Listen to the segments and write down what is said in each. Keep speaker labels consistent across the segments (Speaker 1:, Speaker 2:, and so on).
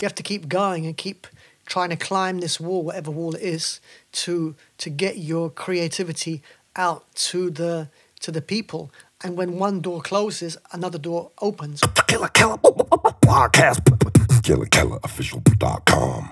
Speaker 1: You have to keep going and keep trying to climb this wall, whatever wall it is, to get your creativity out to the people. And when one door closes, another door opens.
Speaker 2: Killa Kela podcast. KillaKelaOfficial.com.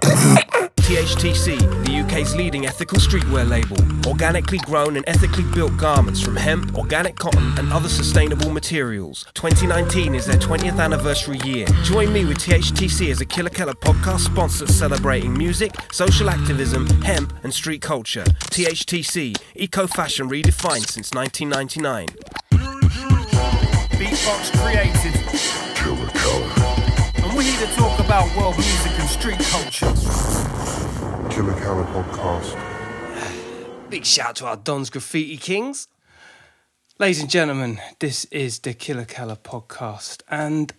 Speaker 3: THTC, the UK's leading ethical streetwear label. Organically grown and ethically built garments from hemp, organic cotton and other sustainable materials. 2019 is their 20th anniversary year. Join me with THTC as a Killa Kela podcast sponsor celebrating music, social activism, hemp and street culture. THTC, eco-fashion redefined since 1999. Beatbox created.
Speaker 2: Killa Kela.
Speaker 3: And we're here to talk about world music and street culture.
Speaker 2: Killa Kela podcast.
Speaker 3: Big shout out to our Don's Graffiti Kings. Ladies and gentlemen, this is the Killa Kela podcast. And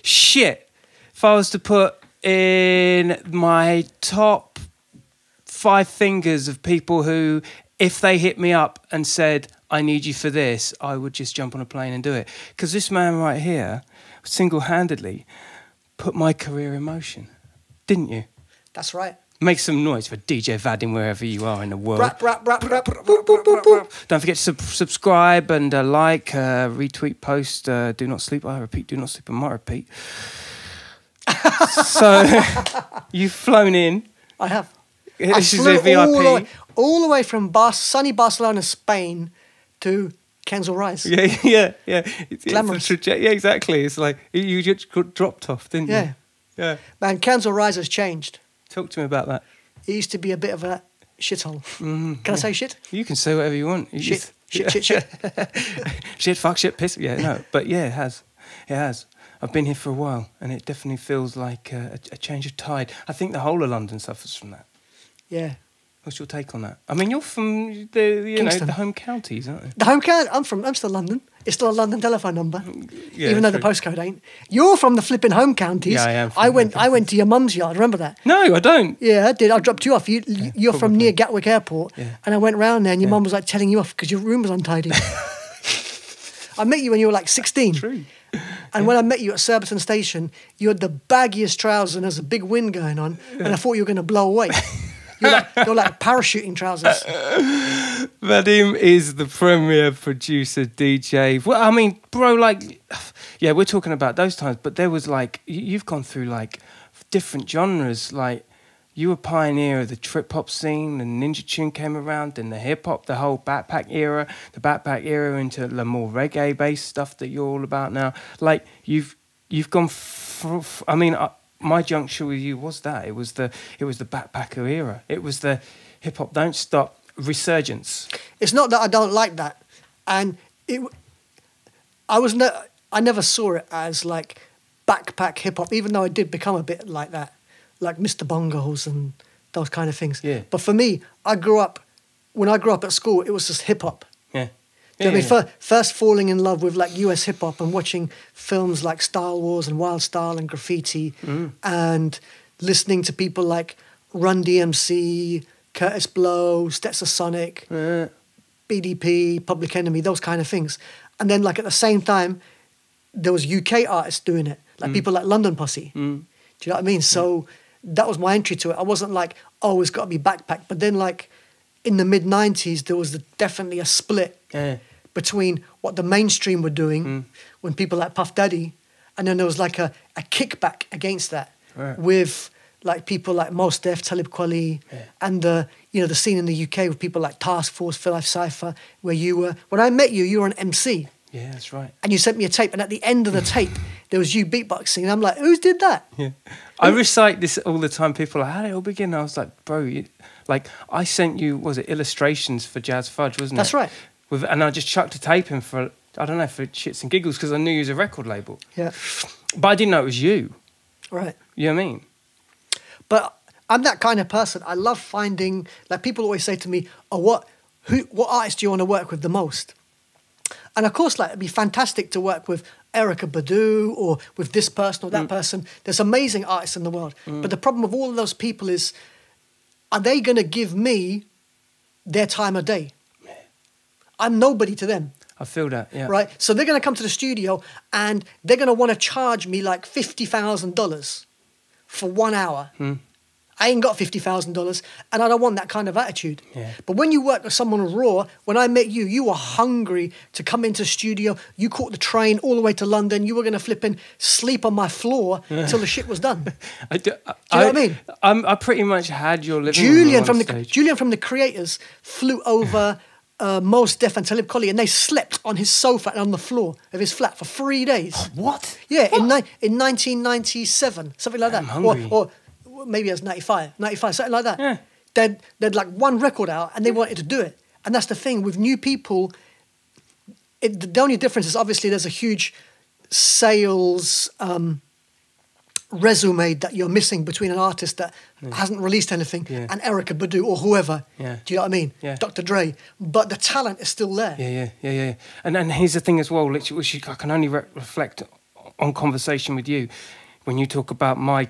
Speaker 3: shit, if I was to put in my top 5 fingers of people who, if they hit me up and said, I need you for this, I would just jump on a plane and do it. Because this man right here, single-handedly, put my career in motion. Didn't you?
Speaker 1: That's right.
Speaker 3: Make some noise for DJ Vadim wherever you are in the world.
Speaker 1: Rap, rap, rap, rap, boop, boop, boop, boop.
Speaker 3: Don't forget to subscribe and like, retweet, post. Do not sleep. I repeat, do not sleep. I might repeat. So, you've flown in.
Speaker 1: I have.
Speaker 3: This
Speaker 1: I
Speaker 3: is
Speaker 1: flew
Speaker 3: a VIP.
Speaker 1: all the way from sunny Barcelona, Spain to Kensal Rise.
Speaker 3: Yeah.
Speaker 1: Glamorous.
Speaker 3: Yeah, exactly. It's like you just got dropped off, didn't you? Yeah.
Speaker 1: Man, Kensal Rise has changed.
Speaker 3: Talk to me about that.
Speaker 1: It used to be a bit of a shithole. Can I say shit?
Speaker 3: You can say whatever you want.
Speaker 1: Shit.
Speaker 3: Shit, fuck, shit, piss. Yeah, no. But yeah, it has. It has. I've been here for a while, and it definitely feels like a change of tide. I think the whole of London suffers from that.
Speaker 1: Yeah.
Speaker 3: What's your take on that? I mean, you're from the home counties, aren't you?
Speaker 1: The home county. I'm still London. It's still a London telephone number,
Speaker 3: Yeah,
Speaker 1: even though the postcode ain't. You're from the flipping home counties.
Speaker 3: Yeah, I am.
Speaker 1: I went to your mum's yard. Remember that?
Speaker 3: No, I don't.
Speaker 1: Yeah, I did. I dropped you off. You're from near Gatwick Airport, and I went round there, and your mum was like telling you off because your room was untidy. I met you when you were like 16.
Speaker 3: True.
Speaker 1: And when I met you at Surbiton Station, you had the baggiest trousers and there's a big wind going on, and I thought you were going to blow away. They were like parachuting trousers.
Speaker 3: Vadim is the premier producer, DJ. Well, I mean, bro, like, yeah, we're talking about those times, but there was like, you've gone through like different genres. Like, you were pioneer of the trip hop scene, and Ninja Tune came around, and the hip hop, the whole backpack era, into the more reggae based stuff that you're all about now. Like, you've gone. I mean. My juncture with you was that it was the backpacker era. It was the hip hop don't stop resurgence.
Speaker 1: It's not that I don't like that, and I never saw it as like backpack hip hop, even though I did become a bit like that, like Mr. Bongos and those kind of things.
Speaker 3: Yeah.
Speaker 1: But for me, when I grew up at school, it was just hip hop.
Speaker 3: Yeah.
Speaker 1: I mean, first falling in love with like US hip hop and watching films like Style Wars and Wild Style and Graffiti, and listening to people like Run DMC, Curtis Blow, Stetsasonic, BDP, Public Enemy, those kind of things. And then like at the same time, there was UK artists doing it, like people like London Posse. Do you know what I mean? So that was my entry to it. I wasn't like, oh, it's got to be backpack. But then like in the mid-90s, there was definitely a split between what the mainstream were doing when people like Puff Daddy, and then there was like a kickback against that with like people like Mos Def, Talib Kweli, and the scene in the UK with people like Task Force, Phil Life Cypher, where you were. When I met you, you were an MC.
Speaker 3: Yeah, that's right.
Speaker 1: And you sent me a tape, and at the end of the tape, there was you beatboxing, and I'm like, who did that?
Speaker 3: Yeah, I recite this all the time. People are like, how did it all begin? And I was like, bro, I sent you, was it illustrations for Jazz Fudge, wasn't it?
Speaker 1: That's right.
Speaker 3: And I just chucked a tape in for, I don't know, for shits and giggles, because I knew you was a record label.
Speaker 1: Yeah.
Speaker 3: But I didn't know it was you.
Speaker 1: Right.
Speaker 3: You know what I mean?
Speaker 1: But I'm that kind of person. I love finding, like people always say to me, oh, what artist do you want to work with the most? And of course, like it'd be fantastic to work with Erykah Badu or with this person or that person. There's amazing artists in the world. But the problem with all of those people is, are they going to give me their time of day? I'm nobody to them.
Speaker 3: I feel that, yeah.
Speaker 1: Right? So they're going to come to the studio and they're going to want to charge me like $50,000 for 1 hour. I ain't got $50,000, and I don't want that kind of attitude.
Speaker 3: Yeah.
Speaker 1: But when you work with someone raw, when I met you, you were hungry to come into studio. You caught the train all the way to London. You were going to flip and sleep on my floor till the shit was done. Do you know what I mean?
Speaker 3: I pretty much had your living room
Speaker 1: Julian from the Creators flew over Mos Def and Talib Kweli, and they slept on his sofa and on the floor of his flat for 3 days.
Speaker 3: What?
Speaker 1: Yeah, in 1997, something like that.
Speaker 3: I'm hungry.
Speaker 1: Or maybe it was 95, something like that.
Speaker 3: Yeah.
Speaker 1: They'd like one record out and they wanted to do it. And that's the thing with new people. The only difference is obviously there's a huge sales resume that you're missing between an artist that hasn't released anything and Erykah Badu or whoever.
Speaker 3: Yeah.
Speaker 1: Do you know what I mean?
Speaker 3: Yeah.
Speaker 1: Dr. Dre. But the talent is still there.
Speaker 3: Yeah. And here's the thing as well, which I can only reflect on conversation with you when you talk about my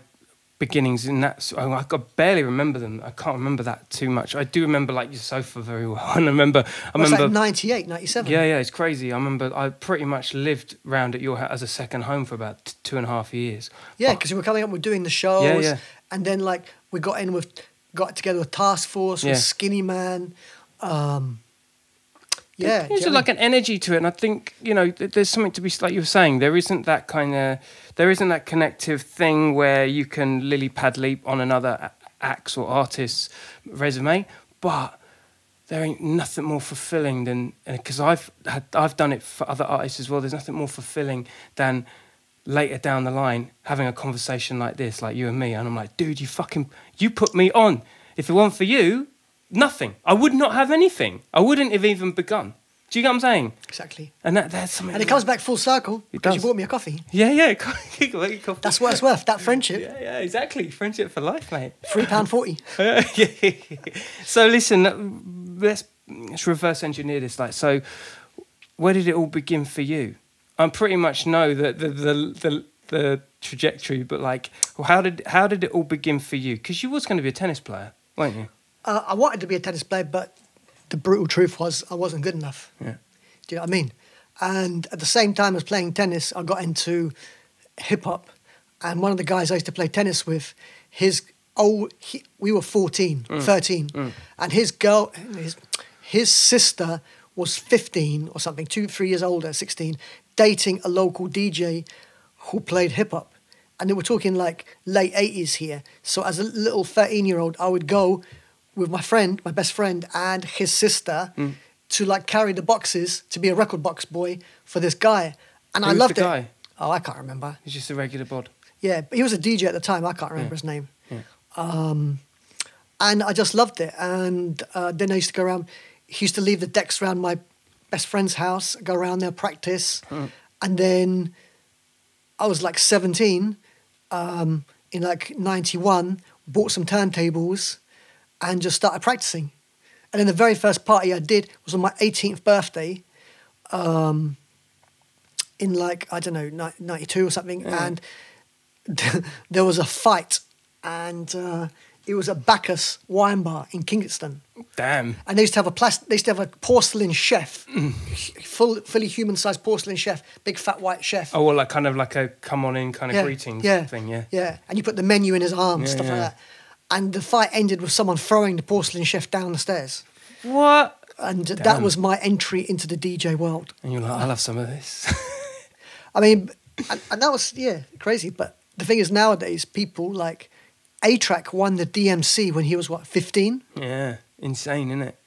Speaker 3: beginnings in that. I barely remember them. I can't remember that too much. I do remember like your sofa very well. And I remember
Speaker 1: like 98, 97.
Speaker 3: Yeah, it's crazy. I remember I pretty much lived round at your house as a second home for about 2.5 years.
Speaker 1: Yeah, because we were coming up with doing the shows.
Speaker 3: Yeah.
Speaker 1: And then like we got together with Task Force, with Skinny Man.
Speaker 3: There's like an energy to it, and I think there's something to be like you were saying. There isn't that connective thing where you can lily pad leap on another act's or artist's resume, but there ain't nothing more fulfilling than, because I've done it for other artists as well. There's nothing more fulfilling than later down the line having a conversation like this, like you and me, and I'm like, dude, you put me on. If it weren't for you, nothing. I would not have anything. I wouldn't have even begun. Do you get what I'm saying?
Speaker 1: Exactly.
Speaker 3: And that's something.
Speaker 1: And it comes back full circle because you bought me a coffee.
Speaker 3: Yeah.
Speaker 1: That's what it's worth. That friendship.
Speaker 3: Yeah, exactly. Friendship for life, mate.
Speaker 1: £3.40.
Speaker 3: So listen, let's reverse engineer this. Like, so where did it all begin for you? I pretty much know that the trajectory, but like, how did it all begin for you? Because you was going to be a tennis player, weren't you?
Speaker 1: I wanted to be a tennis player, but the brutal truth was I wasn't good enough.
Speaker 3: Yeah.
Speaker 1: Do you know what I mean? And at the same time as playing tennis, I got into hip-hop. And one of the guys I used to play tennis with, we were 13. And his sister was 15 or something, 2-3 years older, 16, dating a local DJ who played hip-hop. And they were talking like late 80s here. So as a little 13-year-old, I would go with my best friend and his sister to like carry the boxes to be a record box boy for this guy. And I loved it.
Speaker 3: Guy?
Speaker 1: Oh, I can't remember.
Speaker 3: He's just a regular bod.
Speaker 1: Yeah, but he was a DJ at the time. I can't remember his name.
Speaker 3: Yeah.
Speaker 1: And I just loved it. And then I used to go around. He used to leave the decks around my best friend's house, go around there, practice. And then I was like 17, in like 91, bought some turntables and just started practicing. And then the very first party I did was on my 18th birthday, in like, I don't know, 92 or something. Yeah. And there was a fight, and it was at Bacchus Wine Bar in Kingston.
Speaker 3: Damn.
Speaker 1: And they used to have a porcelain chef, fully human-sized porcelain chef, big fat white chef.
Speaker 3: Oh, well, like kind of like a come on in kind of greetings thing, yeah.
Speaker 1: Yeah, and you put the menu in his arms, stuff like that. And the fight ended with someone throwing the porcelain chef down the stairs.
Speaker 3: What?
Speaker 1: And that was my entry into the DJ world.
Speaker 3: And you're like, I'll have some of this.
Speaker 1: I mean, and that was, crazy. But the thing is, nowadays, people like A-Track won the DMC when he was, 15?
Speaker 3: Yeah, insane, isn't it?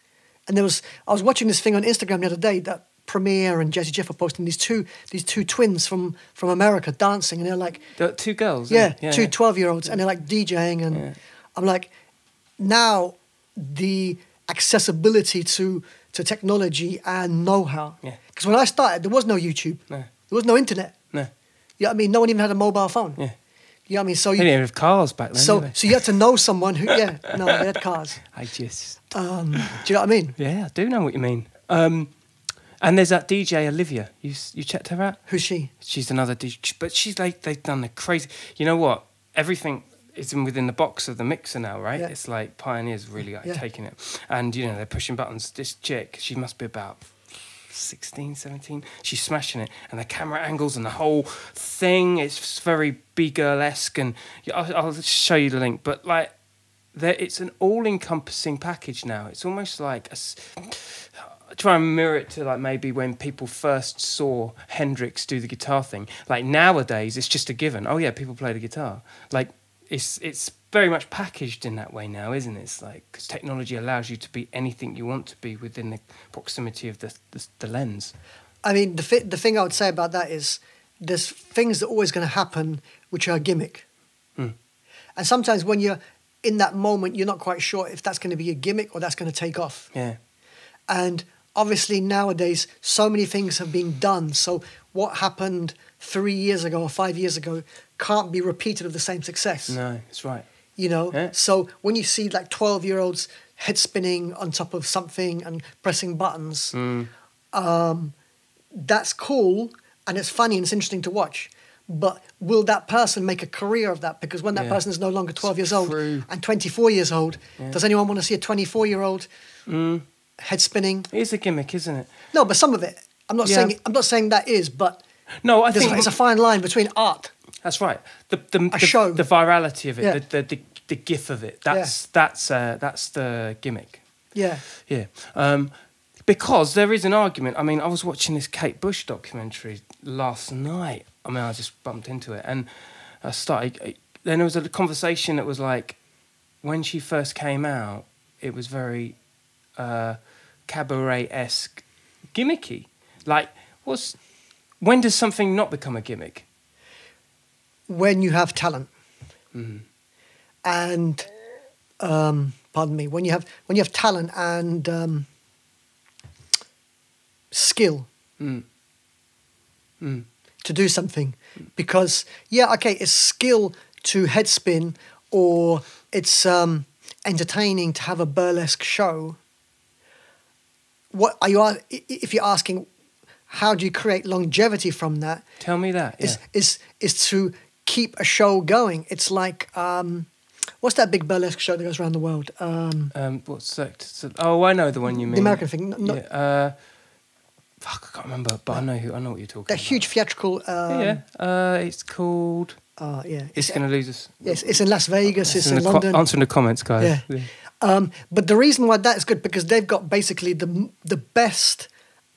Speaker 1: And I was watching this thing on Instagram the other day that Premier and Jazzy Jeff are posting these two twins from America dancing, and they're like...
Speaker 3: They're two girls?
Speaker 1: Yeah, two 12-year-olds, and they're like DJing, and... Yeah. I'm like, now the accessibility to technology and know-how. Yeah. Because when I started, there was no YouTube. No. There was no internet.
Speaker 3: No.
Speaker 1: You know what I mean? No one even had a mobile phone.
Speaker 3: Yeah.
Speaker 1: You know what I mean? So
Speaker 3: they didn't even have cars back then.
Speaker 1: So you had to know someone who, they had cars.
Speaker 3: I just...
Speaker 1: do you know what I mean?
Speaker 3: Yeah, I do know what you mean. And there's that DJ Olivia. You checked her out?
Speaker 1: Who's she? She's
Speaker 3: another DJ. But she's like, they've done the crazy... You know what? Everything... It's within the box of the mixer now, right? Yeah. It's like Pioneer's really taking it. And, they're pushing buttons. This chick, she must be about 16, 17. She's smashing it. And the camera angles and the whole thing, it's very B-girl-esque. And I'll show you the link. But like, it's an all-encompassing package now. It's almost like try and mirror it to like maybe when people first saw Hendrix do the guitar thing. Like nowadays, it's just a given. Oh yeah, people play the guitar. Like it's very much packaged in that way now, isn't it? It's like because technology allows you to be anything you want to be within the proximity of the lens.
Speaker 1: I mean, the thing I would say about that is there's things that are always going to happen which are a gimmick. And sometimes when you're in that moment, you're not quite sure if that's going to be a gimmick or that's going to take off.
Speaker 3: Yeah.
Speaker 1: And obviously nowadays, so many things have been done. So what happened 3 years ago or 5 years ago can't be repeated with the same success.
Speaker 3: No, that's right.
Speaker 1: You know?
Speaker 3: Yeah.
Speaker 1: So when you see like 12-year-olds head spinning on top of something and pressing buttons, that's cool and it's funny and it's interesting to watch. But will that person make a career of that? Because when that person is no longer 12 years old and 24 years old, does anyone want to see a 24-year-old head spinning?
Speaker 3: It is a gimmick, isn't it?
Speaker 1: No, but some of it. I'm not saying that is, but
Speaker 3: no, I think
Speaker 1: it's a fine line between art.
Speaker 3: That's right. The
Speaker 1: show.
Speaker 3: the virality of it,
Speaker 1: Yeah.
Speaker 3: the gif of it. That's the gimmick.
Speaker 1: Yeah.
Speaker 3: Yeah. Because there is an argument. I mean, I was watching this Kate Bush documentary last night. I mean, I just bumped into it, and I started. Then there was a conversation that was like, when she first came out, it was very cabaret-esque, gimmicky. Like, when does something not become a gimmick?
Speaker 1: When you have talent, and pardon me, when you have talent and skill to do something, because it's skill to head spin, or it's entertaining to have a burlesque show. What are you? If you're asking, how do you create longevity from that?
Speaker 3: Tell me that. Yeah.
Speaker 1: Is to keep a show going. It's like what's that big burlesque show that goes around the world?
Speaker 3: What's that? Oh, I know the one you mean.
Speaker 1: The American thing.
Speaker 3: Fuck, I can't remember, but I know what you're talking
Speaker 1: that
Speaker 3: about.
Speaker 1: huge theatrical.
Speaker 3: It's called. It's going to lose us.
Speaker 1: Yes, it's in Las Vegas. It's in London.
Speaker 3: Answer in the comments, guys.
Speaker 1: Yeah. But the reason why that is good because they've got basically the best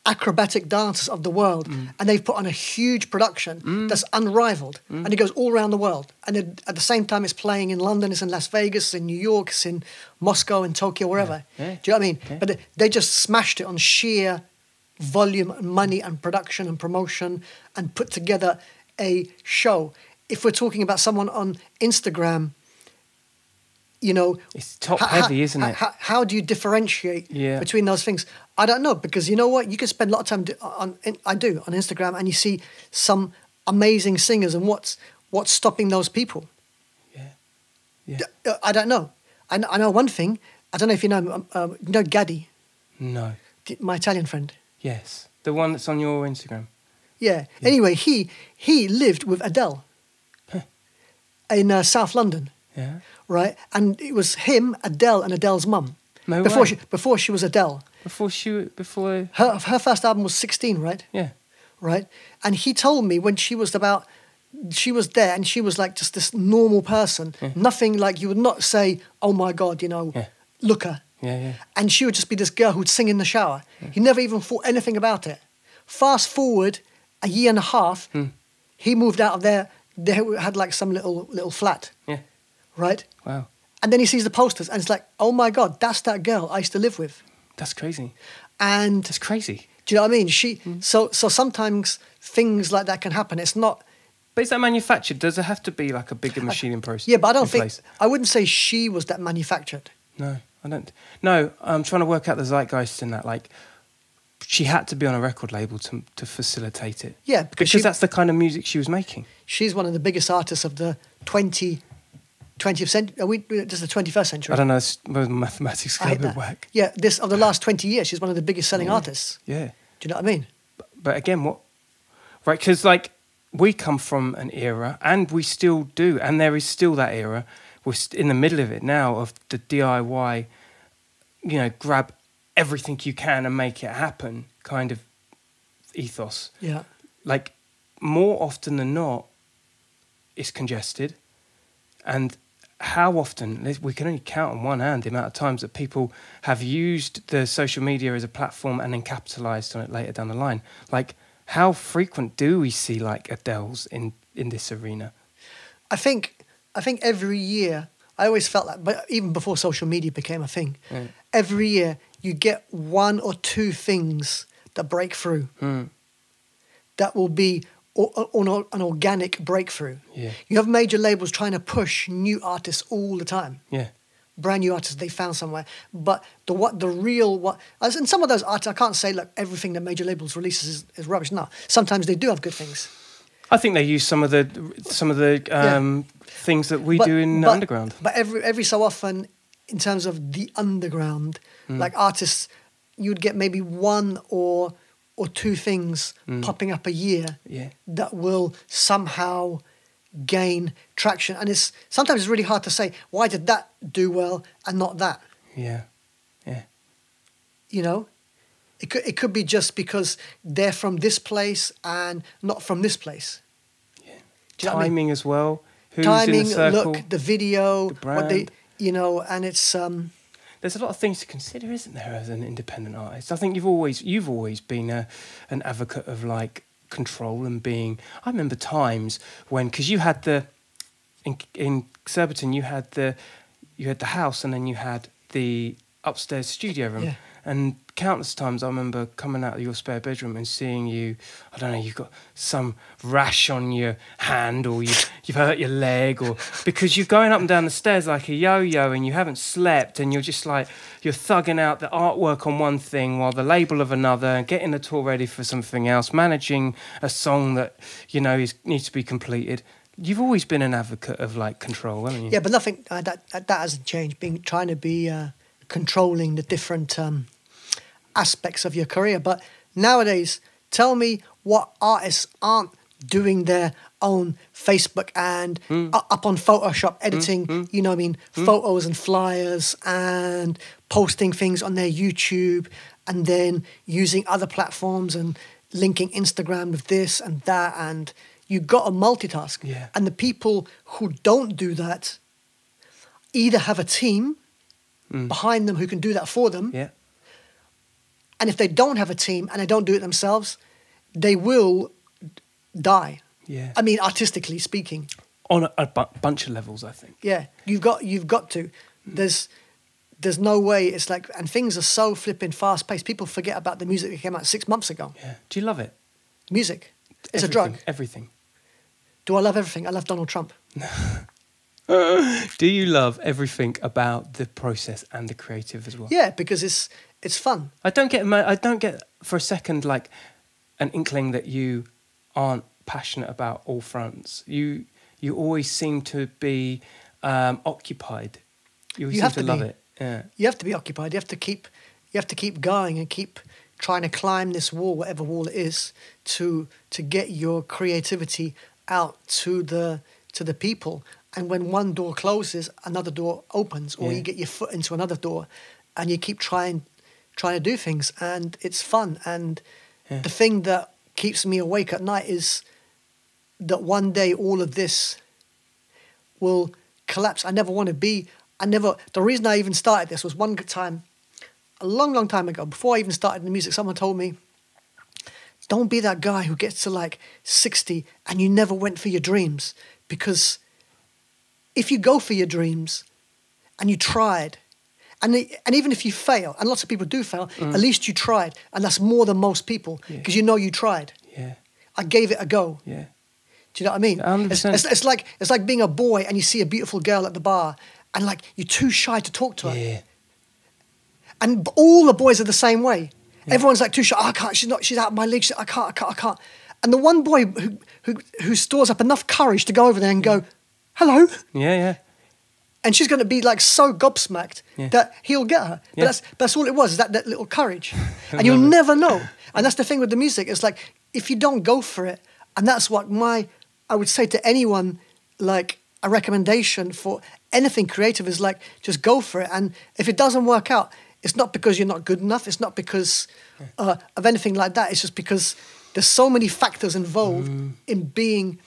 Speaker 1: acrobatic dancers of the world, and they've put on a huge production that's unrivaled, and it goes all around the world. And at the same time, it's playing in London, it's in Las Vegas, in New York, it's in Moscow, in Tokyo, wherever.
Speaker 3: Yeah.
Speaker 1: Do you know what I mean? Yeah. But they just smashed it on sheer volume and money and production and promotion, and put together a show. If we're talking about someone on Instagram, you know,
Speaker 3: it's top heavy, isn't it?
Speaker 1: How do you differentiate between those things? I don't know, because you know what? You can spend a lot of time on Instagram, and you see some amazing singers, and what's stopping those people? Yeah. I don't know. I know one thing. I don't know if you know Gaddy.
Speaker 3: No.
Speaker 1: My Italian friend.
Speaker 3: Yes, the one that's on your Instagram.
Speaker 1: Yeah. Anyway, he lived with Adele in South London.
Speaker 3: Yeah.
Speaker 1: Right, and it was him, Adele, and Adele's mum.
Speaker 3: No
Speaker 1: before
Speaker 3: way.
Speaker 1: Before she was Adele.
Speaker 3: Before
Speaker 1: her first album was 16, right?
Speaker 3: Yeah.
Speaker 1: Right, and he told me when she was there, and she was like just this normal person, nothing like you would not say, oh my God, look her.
Speaker 3: Yeah.
Speaker 1: And she would just be this girl who'd sing in the shower. Yeah. He never even thought anything about it. Fast forward a year and a half, he moved out of there. They had like some little flat.
Speaker 3: Yeah.
Speaker 1: Right?
Speaker 3: Wow.
Speaker 1: And then he sees the posters and it's like, oh my God, that's that girl I used to live with.
Speaker 3: That's crazy.
Speaker 1: And
Speaker 3: that's crazy.
Speaker 1: Do you know what I mean? So sometimes things like that can happen. It's not.
Speaker 3: But is that manufactured? Does it have to be like a bigger machining process?
Speaker 1: Yeah, but I wouldn't say she was that manufactured.
Speaker 3: No, I don't. No, I'm trying to work out the zeitgeist in that. Like, she had to be on a record label to facilitate it.
Speaker 1: Yeah,
Speaker 3: because that's the kind of music she was making.
Speaker 1: She's one of the biggest artists of the 20th century. Just the 21st century.
Speaker 3: I don't know. Mathematics go a bit whack.
Speaker 1: Yeah, of the last 20 years, she's one of the biggest selling artists.
Speaker 3: Yeah.
Speaker 1: Do you know what I mean?
Speaker 3: But again, what? Right, because like we come from an era, and we still do, and there is still that era. We're in the middle of it now of the DIY. Grab everything you can and make it happen kind of ethos.
Speaker 1: Yeah.
Speaker 3: Like, more often than not, it's congested. And how often, we can only count on one hand the amount of times that people have used the social media as a platform and then capitalised on it later down the line. Like, how frequent do we see, like, Adele's in this arena?
Speaker 1: I think every year, I always felt like, but even before social media became a thing, every year you get one or two things that break through. That will be an organic breakthrough.
Speaker 3: Yeah.
Speaker 1: You have major labels trying to push new artists all the time.
Speaker 3: Yeah.
Speaker 1: Brand new artists they found somewhere. But as in some of those artists, I can't say like everything that major labels releases is rubbish. No, sometimes they do have good things.
Speaker 3: I think they use some of the things that we do in the underground.
Speaker 1: But every so often, in terms of the underground, like artists, you'd get maybe one or two things popping up a year that will somehow gain traction. And sometimes it's really hard to say, why did that do well and not that?
Speaker 3: Yeah.
Speaker 1: You know? It could be just because they're from this place and not from this place.
Speaker 3: Yeah.
Speaker 1: Do you know what I mean?
Speaker 3: Timing as well. Who's
Speaker 1: Timing,
Speaker 3: in the circle,
Speaker 1: look, the video,
Speaker 3: the brand.
Speaker 1: And it's
Speaker 3: There's a lot of things to consider, isn't there, as an independent artist? I think you've always been an advocate of like control and being. I remember times when, because you had in Surbiton you had the house and then you had the upstairs studio room, and countless times I remember coming out of your spare bedroom and seeing you. I don't know, you've got some rash on your hand, or you've hurt your leg, or because you're going up and down the stairs like a yo-yo and you haven't slept, and you're just like you're thugging out the artwork on one thing while the label of another, getting the tour ready for something else, managing a song that needs to be completed. You've always been an advocate of like control, haven't you?
Speaker 1: Yeah, but nothing that hasn't changed. Trying to be controlling the different aspects of your career. But nowadays, tell me what artists aren't doing their own Facebook and up on Photoshop editing, photos and flyers and posting things on their YouTube and then using other platforms and linking Instagram with this and that, and you've got to multitask.
Speaker 3: Yeah.
Speaker 1: And the people who don't do that either have a team behind them who can do that for them.
Speaker 3: Yeah.
Speaker 1: And if they don't have a team and they don't do it themselves, they will die.
Speaker 3: Yeah.
Speaker 1: I mean, artistically speaking.
Speaker 3: On a bunch of levels, I think.
Speaker 1: Yeah, you've got to. There's no way. It's like, and things are so flipping fast paced. People forget about the music that came out 6 months ago.
Speaker 3: Yeah. Do you love it?
Speaker 1: Music. It's
Speaker 3: Everything,
Speaker 1: a drug.
Speaker 3: Everything.
Speaker 1: Do I love everything? I love Donald Trump.
Speaker 3: Do you love everything about the process and the creative as well?
Speaker 1: Yeah, because it's fun.
Speaker 3: I don't get for a second like an inkling that you aren't passionate about all fronts. You always seem to be occupied. You always seem to love it. Yeah.
Speaker 1: You have to be occupied. You have to keep going and keep trying to climb this wall, whatever wall it is, to get your creativity out to the people. And when one door closes, another door opens, or you get your foot into another door, and you keep trying to do things, and it's fun. And the thing that keeps me awake at night is that one day all of this will collapse. I never want to be. The reason I even started this was one time, a long, long time ago, before I even started the music, someone told me, don't be that guy who gets to like 60 and you never went for your dreams. Because if you go for your dreams and you tried, and even if you fail, and lots of people do fail, at least you tried. And that's more than most people, because you know you tried.
Speaker 3: Yeah.
Speaker 1: I gave it a go.
Speaker 3: Yeah.
Speaker 1: Do you know what I mean?
Speaker 3: 100%.
Speaker 1: It's like being a boy and you see a beautiful girl at the bar and like you're too shy to talk to her.
Speaker 3: Yeah.
Speaker 1: And all the boys are the same way. Yeah. Everyone's like too shy. Oh, I can't. She's out of my league. I can't. And the one boy who stores up enough courage to go over there and go, hello.
Speaker 3: Yeah, yeah.
Speaker 1: And she's going to be like so gobsmacked that he'll get her. But that's all it was, is that little courage. And you'll never know. And that's the thing with the music. It's like, if you don't go for it, and that's what I would say to anyone, like a recommendation for anything creative is like, just go for it. And if it doesn't work out, it's not because you're not good enough. It's not because of anything like that. It's just because there's so many factors involved in being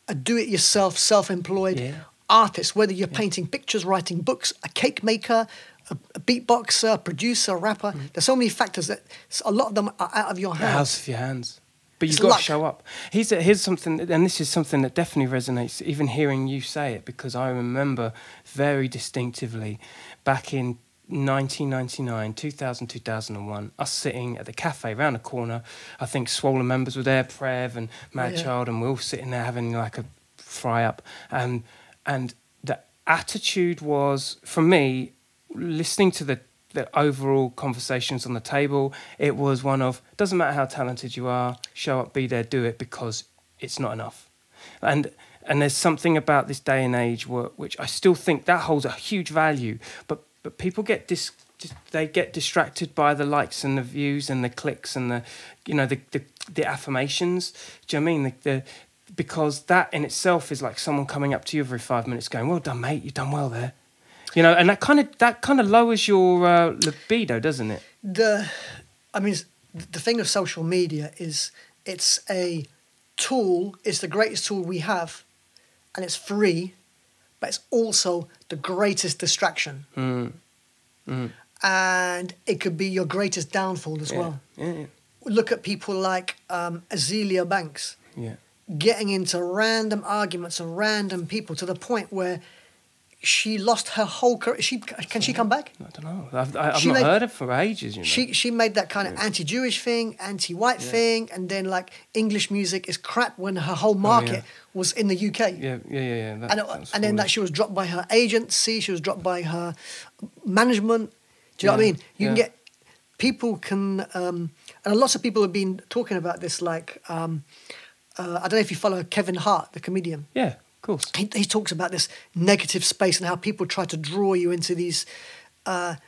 Speaker 1: a do-it-yourself, self-employed artist, whether you're painting pictures, writing books, a cake maker, a beatboxer, a producer, a rapper. There's so many factors that a lot of them are out of your hands.
Speaker 3: Out of your hands. But you've
Speaker 1: It's
Speaker 3: got
Speaker 1: luck.
Speaker 3: to show up. Here's something, and this is something that definitely resonates, even hearing you say it, because I remember very distinctively back in 1999, 2000, 2001, us sitting at the cafe round the corner. I think Swollen members were there, Prev and Mad Child, and we're all sitting there having like a fry up. And the attitude was, for me, listening to the overall conversations on the table, it was one of, doesn't matter how talented you are, show up, be there, do it, because it's not enough. And there's something about this day and age which I still think that holds a huge value, but people get distracted by the likes and the views and the clicks and the affirmations. Do you know what I mean? Because that in itself is like someone coming up to you every 5 minutes going, "Well done, mate, you've done well there." You know, and that kind of lowers your libido, doesn't it?
Speaker 1: The thing of social media is it's a tool. It's the greatest tool we have, and it's free, but it's also the greatest distraction. And it could be your greatest downfall as well.
Speaker 3: Yeah.
Speaker 1: Look at people like Azealia Banks getting into random arguments and random people to the point where she lost her whole career. Can she come back?
Speaker 3: I don't know. I've not heard of her for ages. You know.
Speaker 1: She made that kind of anti-Jewish thing, anti-white thing, and then like English music is crap when her whole market was in the UK.
Speaker 3: Yeah.
Speaker 1: And then she was dropped by her agency. She was dropped by her management. Do you know what I mean? You can get people can, and lots of people have been talking about this. Like I don't know if you follow Kevin Hart, the comedian.
Speaker 3: Yeah. Of course.
Speaker 1: He talks about this negative space and how people try to draw you into these, I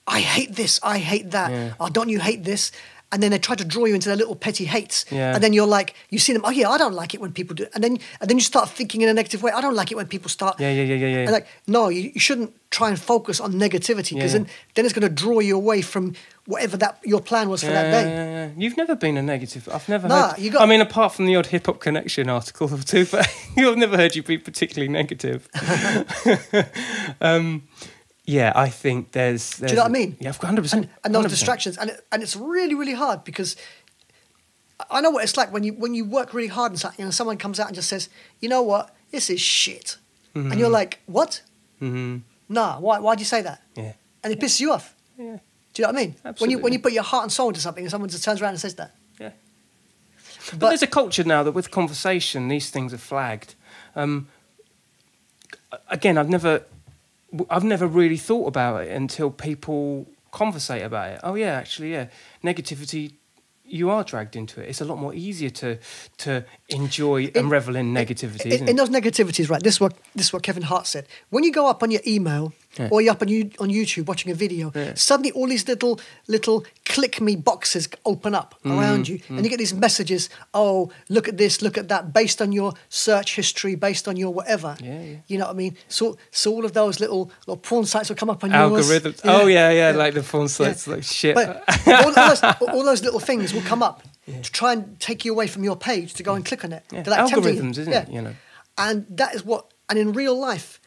Speaker 1: hate this, I hate that, oh, don't you hate this? And then they try to draw you into their little petty hates.
Speaker 3: Yeah.
Speaker 1: And then you're like, you see them, oh yeah, I don't like it when people do it. And then you start thinking in a negative way, I don't like it when people start.
Speaker 3: Yeah.
Speaker 1: And like, no, you shouldn't try and focus on negativity because then it's going to draw you away from whatever your plan was for that day.
Speaker 3: Yeah. You've never been a negative. I've never
Speaker 1: Nah,
Speaker 3: heard. I mean, apart from the odd Hip Hop Connection article or two, but I've never heard you be particularly negative. Yeah, I think there's.
Speaker 1: Do you know what I mean?
Speaker 3: Yeah, 100%.
Speaker 1: And those
Speaker 3: 100%.
Speaker 1: distractions, and it's really, really hard because I know what it's like when you work really hard and something, and someone comes out and just says, "You know what? This is shit," and you're like, "What? Nah, why'd you say that?"
Speaker 3: Yeah.
Speaker 1: And it pisses you off.
Speaker 3: Yeah.
Speaker 1: Do you know what I mean?
Speaker 3: Absolutely.
Speaker 1: When you put your heart and soul into something, and someone just turns around and says that.
Speaker 3: Yeah. But there's a culture now that with conversation, these things are flagged. Again, I've never really thought about it until people conversate about it. Oh yeah, actually, yeah, negativity. You are dragged into it. It's a lot more easier to enjoy and revel in negativity. Isn't
Speaker 1: In
Speaker 3: it?
Speaker 1: those negativities, right? This is what Kevin Hart said. When you go up on your email or you're up on YouTube watching a video, suddenly all these little click me boxes open up around you, and you get these messages. Oh, look at this, look at that, based on your search history, based on your whatever.
Speaker 3: Yeah.
Speaker 1: You know what I mean? So all of those little porn sites will come up on
Speaker 3: Algorithms.
Speaker 1: yours.
Speaker 3: Oh yeah, like the porn sites, like shit.
Speaker 1: But all those little things will come up to try and take you away from your page to go and click on it.
Speaker 3: Yeah.
Speaker 1: They're like tempting you.
Speaker 3: Algorithms, isn't it? You know.
Speaker 1: And that is what, and in real life,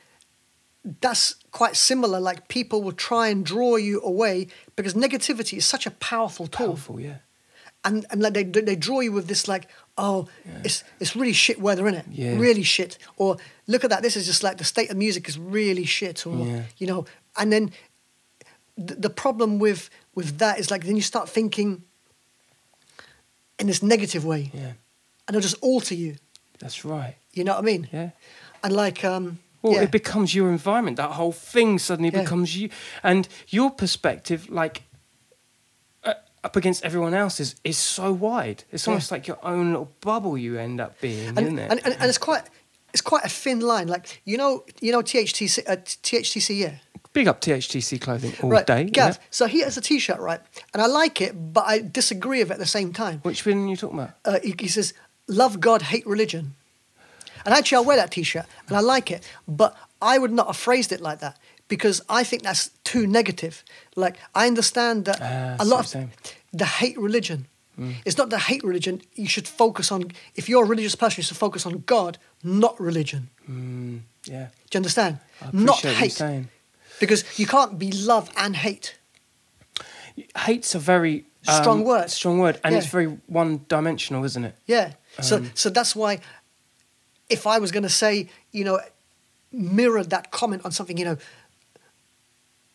Speaker 1: that's quite similar. Like people will try and draw you away because negativity is such a powerful tool.
Speaker 3: Powerful, yeah.
Speaker 1: And like they draw you with this like, oh, it's really shit weather, innit?
Speaker 3: Yeah.
Speaker 1: Really shit. Or look at that, this is just like the state of music is really shit. Or, you know, and then the problem with that is like then you start thinking in this negative way.
Speaker 3: Yeah.
Speaker 1: And it'll just alter you.
Speaker 3: That's right.
Speaker 1: You know what I mean?
Speaker 3: Yeah.
Speaker 1: And like,
Speaker 3: well, it becomes your environment. That whole thing suddenly becomes you, and your perspective, like up against everyone else's, is so wide. It's almost like your own little bubble you end up being, isn't it?
Speaker 1: And it's quite a thin line. Like you know THTC, yeah.
Speaker 3: Big up THTC clothing all
Speaker 1: Right,
Speaker 3: day.
Speaker 1: Gav.
Speaker 3: Yeah.
Speaker 1: So he has a T-shirt, right, and I like it, but I disagree with it at the same time.
Speaker 3: Which one are you talking about?
Speaker 1: He says, "Love God, hate religion." And actually, I wear that T-shirt, and I like it. But I would not have phrased it like that because I think that's too negative. Like, I understand that a lot of the hate religion It's not to hate religion. You should focus on, if you're a religious person, you should focus on God, not religion.
Speaker 3: Yeah.
Speaker 1: Do you understand?
Speaker 3: I
Speaker 1: Not
Speaker 3: appreciate what you're
Speaker 1: hate.
Speaker 3: saying.
Speaker 1: Because you can't be love and hate.
Speaker 3: Hate's a very
Speaker 1: Strong word.
Speaker 3: Strong word, and
Speaker 1: Yeah.
Speaker 3: it's very one-dimensional, isn't it?
Speaker 1: Yeah. So that's why, if I was going to say, you know, mirror that comment on something, you know,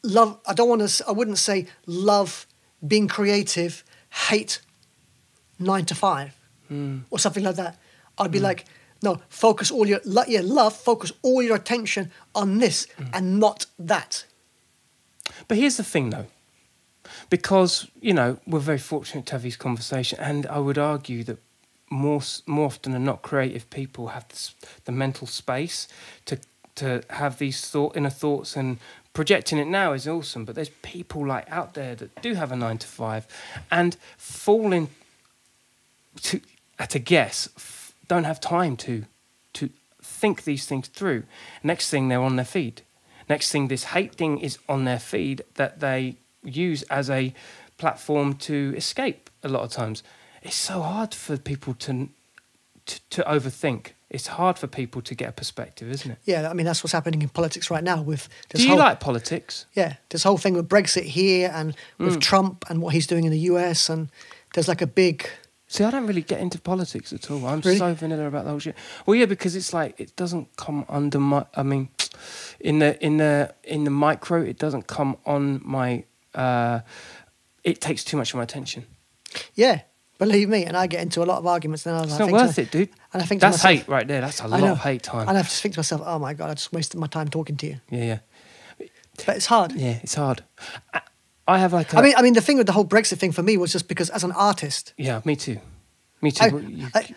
Speaker 1: love. I wouldn't say love being creative, hate 9 to 5, or something like that. I'd be like, no, focus all your love. Focus all your attention on this and not that.
Speaker 3: But here's the thing, though. Because, you know, we're very fortunate to have these conversations, and I would argue that more often than not, creative people have the mental space to have these inner thoughts, and projecting it now is awesome, but there's people like out there that do have a 9 to 5 and fall in to, at a guess, don't have time to think these things through. Next thing, they're on their feed. Next thing, this hate thing is on their feed that they use as a platform to escape a lot of times. It's so hard for people to overthink. It's hard for people to get a perspective, isn't it?
Speaker 1: Yeah, I mean, that's what's happening in politics right now with this
Speaker 3: Do you like politics?
Speaker 1: Yeah, this whole thing with Brexit here and with Trump and what he's doing in the US, and there's like a big...
Speaker 3: See, I don't really get into politics at all. I'm
Speaker 1: Really?
Speaker 3: so vanilla about the whole shit. Well, yeah, because it's like it doesn't come under my. I mean, in the micro, it doesn't come on my. It takes too much of my attention.
Speaker 1: Yeah, believe me, and I get into a lot of arguments. And
Speaker 3: It's not worth it, dude.
Speaker 1: And I think to
Speaker 3: That's
Speaker 1: myself,
Speaker 3: hate right there. That's a lot
Speaker 1: know.
Speaker 3: of hate time.
Speaker 1: And I have to think to myself, oh my God, I just wasted my time talking to you.
Speaker 3: Yeah.
Speaker 1: But it's hard.
Speaker 3: Yeah, it's hard. I have like.
Speaker 1: I mean, the thing with the whole Brexit thing for me was just because as an artist,
Speaker 3: Yeah, me too. Me too.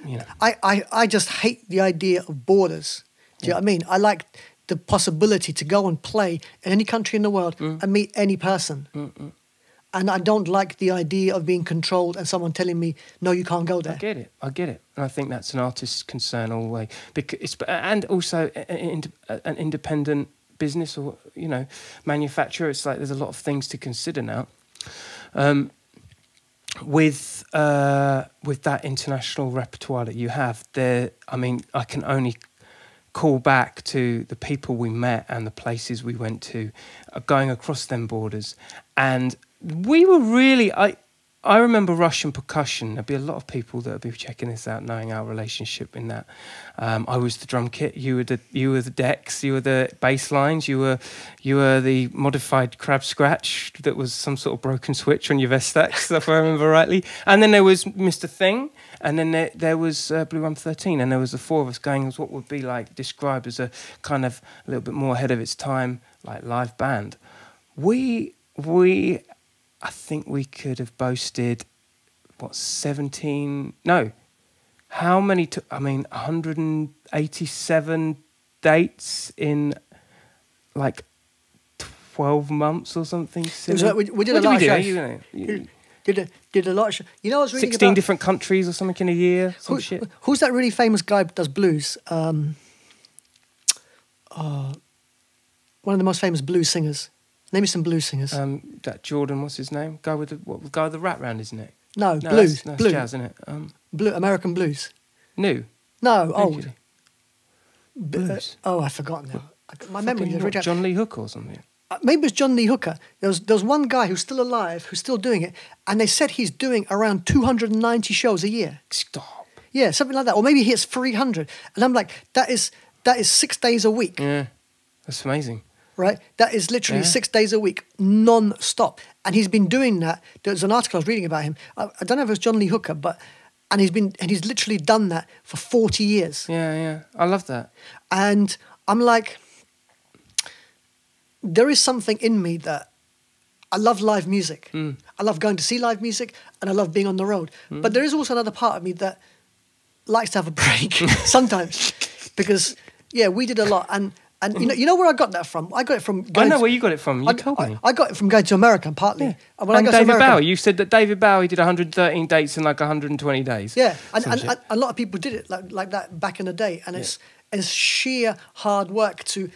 Speaker 3: You know.
Speaker 1: I just hate the idea of borders. Do you know what I mean? I like the possibility to go and play in any country in the world and meet any person. And I don't like the idea of being controlled and someone telling me, no, you can't go there.
Speaker 3: I get it. And I think that's an artist's concern all the way. And also an independent business or, you know, manufacturer. It's like there's a lot of things to consider now. With that international repertoire that you have, I mean, I can only call back to the people we met and the places we went to, going across them borders. And we were really... I remember Russian Percussion. There'd be a lot of people that would be checking this out, knowing our relationship in that. I was the drum kit. You were the decks. You were the bass lines. You were the modified crab scratch that was some sort of broken switch on your Vestax, if I remember rightly. And then there was Mr. Thing, and then there was Blue 113, and there was the four of us going as what would be like described as a kind of a little bit more ahead of its time, like live band. I think we could have boasted, 17... No. How many... 187 dates in, 12 months or something.
Speaker 1: We did a lot of shows. Did a lot of shows. You know what's really
Speaker 3: 16 different countries or something in a year.
Speaker 1: Who's that really famous guy that does blues? One of the most famous blues singers. Name me some blues singers.
Speaker 3: That Jordan, what's his name? Guy with the rat round his neck.
Speaker 1: No, blues.
Speaker 3: That's
Speaker 1: blues.
Speaker 3: jazz, isn't it?
Speaker 1: American blues.
Speaker 3: New.
Speaker 1: No, old.
Speaker 3: Blues.
Speaker 1: I've forgotten now. My memory is really...
Speaker 3: John Lee Hooker or something.
Speaker 1: Maybe it was John Lee Hooker. There was one guy who's still alive, who's still doing it, and they said he's doing around 290 shows a year.
Speaker 3: Stop.
Speaker 1: Yeah, something like that. Or maybe he hits 300. And I'm like, that is 6 days a week.
Speaker 3: Yeah, that's amazing.
Speaker 1: Right? That is literally 6 days a week, non-stop. And he's been doing that. There's an article I was reading about him. I don't know if it was John Lee Hooker, but he's literally done that for 40 years.
Speaker 3: Yeah. I love that.
Speaker 1: And I'm like, there is something in me that I love live music. I love going to see live music, and I love being on the road. But there is also another part of me that likes to have a break sometimes, because we did a lot. And you know where I got that from? I got it from...
Speaker 3: I know where you got it from. You told me.
Speaker 1: I got it from going to America, partly.
Speaker 3: Yeah.
Speaker 1: And
Speaker 3: David Bowie. You said that David Bowie did 113 dates in 120 days.
Speaker 1: Yeah, and a lot of people did it like that back in the day. And it's sheer hard work to...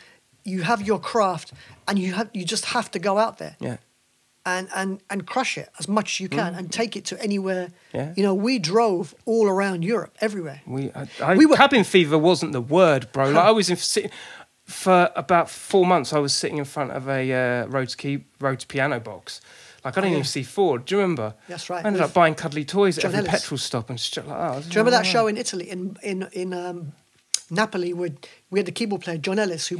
Speaker 1: You have your craft, and you just have to go out there.
Speaker 3: Yeah.
Speaker 1: and crush it as much as you can and take it to anywhere.
Speaker 3: Yeah.
Speaker 1: You know, we drove all around Europe, everywhere.
Speaker 3: Cabin fever wasn't the word, bro. Like I was for about 4 months. I was sitting in front of a Rhodes piano box. Like I didn't even see forward. Do you remember?
Speaker 1: That's right.
Speaker 3: I ended up buying cuddly toys at every
Speaker 1: Ellis.
Speaker 3: petrol stop and shit like that.
Speaker 1: Do you remember that show in Italy in Napoli, where we had the keyboard player John Ellis, who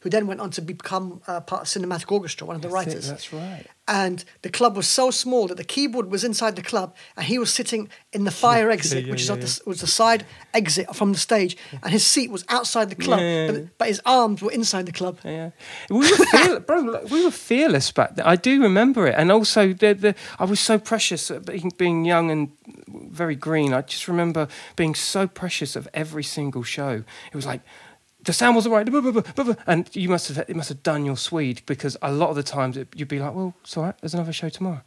Speaker 1: then went on to become part of Cinematic Orchestra, one of the writers.
Speaker 3: That's right.
Speaker 1: And the club was so small that the keyboard was inside the club, and he was sitting in the fire exit, which was the side exit from the stage, and his seat was outside the club, but his arms were inside the club.
Speaker 3: Yeah, we were we were fearless back then. I do remember it, and also I was so precious at being young and very green. I just remember being so precious of every single show. It was like, the sound wasn't right, and it must have done your Swede, because a lot of the times you'd be like, well, it's all right, there's another show tomorrow.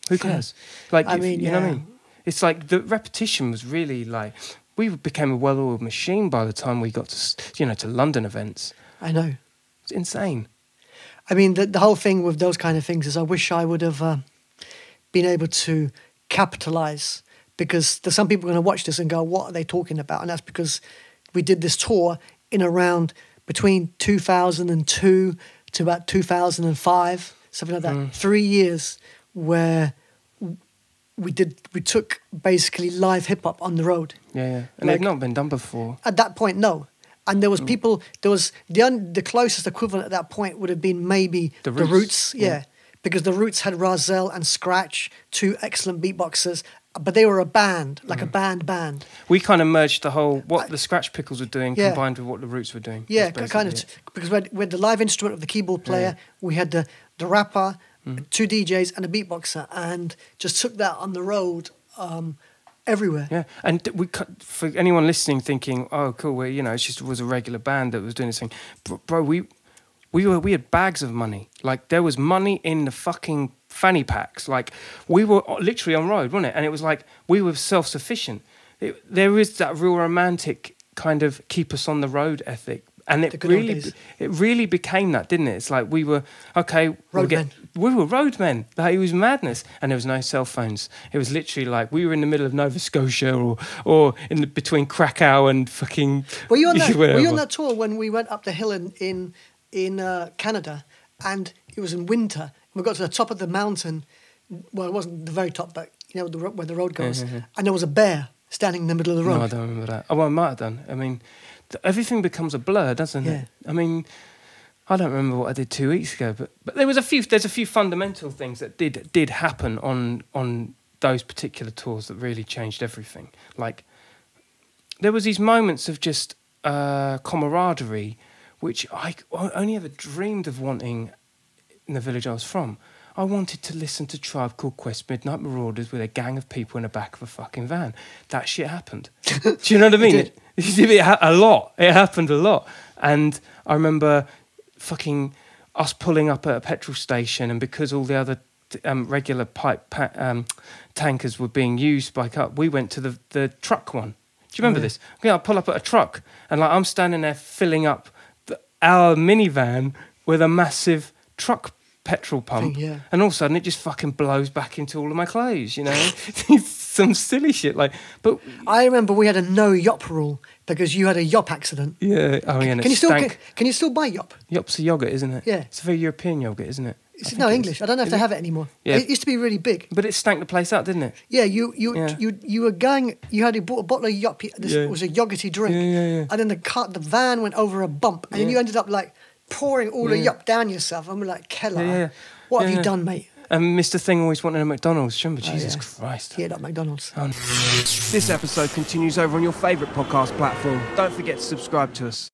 Speaker 3: Who cares? Like, you know what I mean? It's like the repetition was really like, we became a well-oiled machine by the time we got to London events.
Speaker 1: I know.
Speaker 3: It's insane.
Speaker 1: I mean, the whole thing with those kind of things is I wish I would have been able to capitalise, because there's some people going to watch this and go, what are they talking about? And that's because we did this tour in around between 2002 to about 2005, something like that. 3 years where we took basically live hip hop on the road.
Speaker 3: Yeah. And they'd not been done before.
Speaker 1: At that point, no. And there was people. There was the closest equivalent at that point would have been maybe the Roots. Yeah. Because the Roots had Razel and Scratch, two excellent beatboxers. But they were a band, like a band.
Speaker 3: We kind of merged the whole, what the Scratch Pickles were doing combined with what the Roots were doing.
Speaker 1: Yeah, kind of, because we had the live instrument of the keyboard player, we had the rapper, two DJs and a beatboxer, and just took that on the road everywhere.
Speaker 3: Yeah, and for anyone listening thinking, oh, cool, well, it just was a regular band that was doing this thing. Bro, we had bags of money. Like, there was money in the fucking fanny packs. Like, we were literally on road, wasn't it? And it was like we were self-sufficient. There is that real romantic kind of keep us on the road ethic, and it really became that, didn't it? It's like we were roadmen. We were roadmen. Like, it was madness, and there was no cell phones. It was literally like we were in the middle of Nova Scotia or between Krakow and fucking.
Speaker 1: Were you on that tour when we went up the hill in Canada, and it was in winter? We got to the top of the mountain. Well, it wasn't the very top, but where the road goes. And there was a bear standing in the middle of the road.
Speaker 3: No, I don't remember that. Oh, well, I might have done. I mean, everything becomes a blur, doesn't it? I mean, I don't remember what I did 2 weeks ago, but there's a few fundamental things that did happen on those particular tours that really changed everything. Like, there was these moments of just camaraderie, which I only ever dreamed of wanting in the village I was from. I wanted to listen to Tribe Called Quest Midnight Marauders with a gang of people in the back of a fucking van. That shit happened. Do you know what I mean? It happened a lot. And I remember fucking us pulling up at a petrol station, and because all the other regular pipe tankers were being used by we went to the truck one. Do you remember this? I pull up at a truck, and like I'm standing there filling up our minivan with a massive truck petrol pump, and all of a sudden it just fucking blows back into all of my clothes, some silly shit like. But
Speaker 1: I remember we had a no yop rule because you had a yop accident.
Speaker 3: Yeah. Oh yeah.
Speaker 1: Can you still buy yop?
Speaker 3: Yop's a yogurt, isn't it?
Speaker 1: Yeah.
Speaker 3: It's a very European yogurt, isn't it?
Speaker 1: No, English. I don't know if they have it anymore. Yeah. It used to be really big.
Speaker 3: But it stank the place out, didn't it?
Speaker 1: Yeah, you were going. You bought a bottle of yop. This was a yogurty drink.
Speaker 3: Yeah.
Speaker 1: And then the van went over a bump, and then you ended up like pouring all the yop down yourself. I'm like, Kela, what have you done, mate?
Speaker 3: And Mr. Thing always wanted a McDonald's. Remember, Jesus Christ.
Speaker 1: He had up McDonald's.
Speaker 3: This episode continues over on your favourite podcast platform. Don't forget to subscribe to us.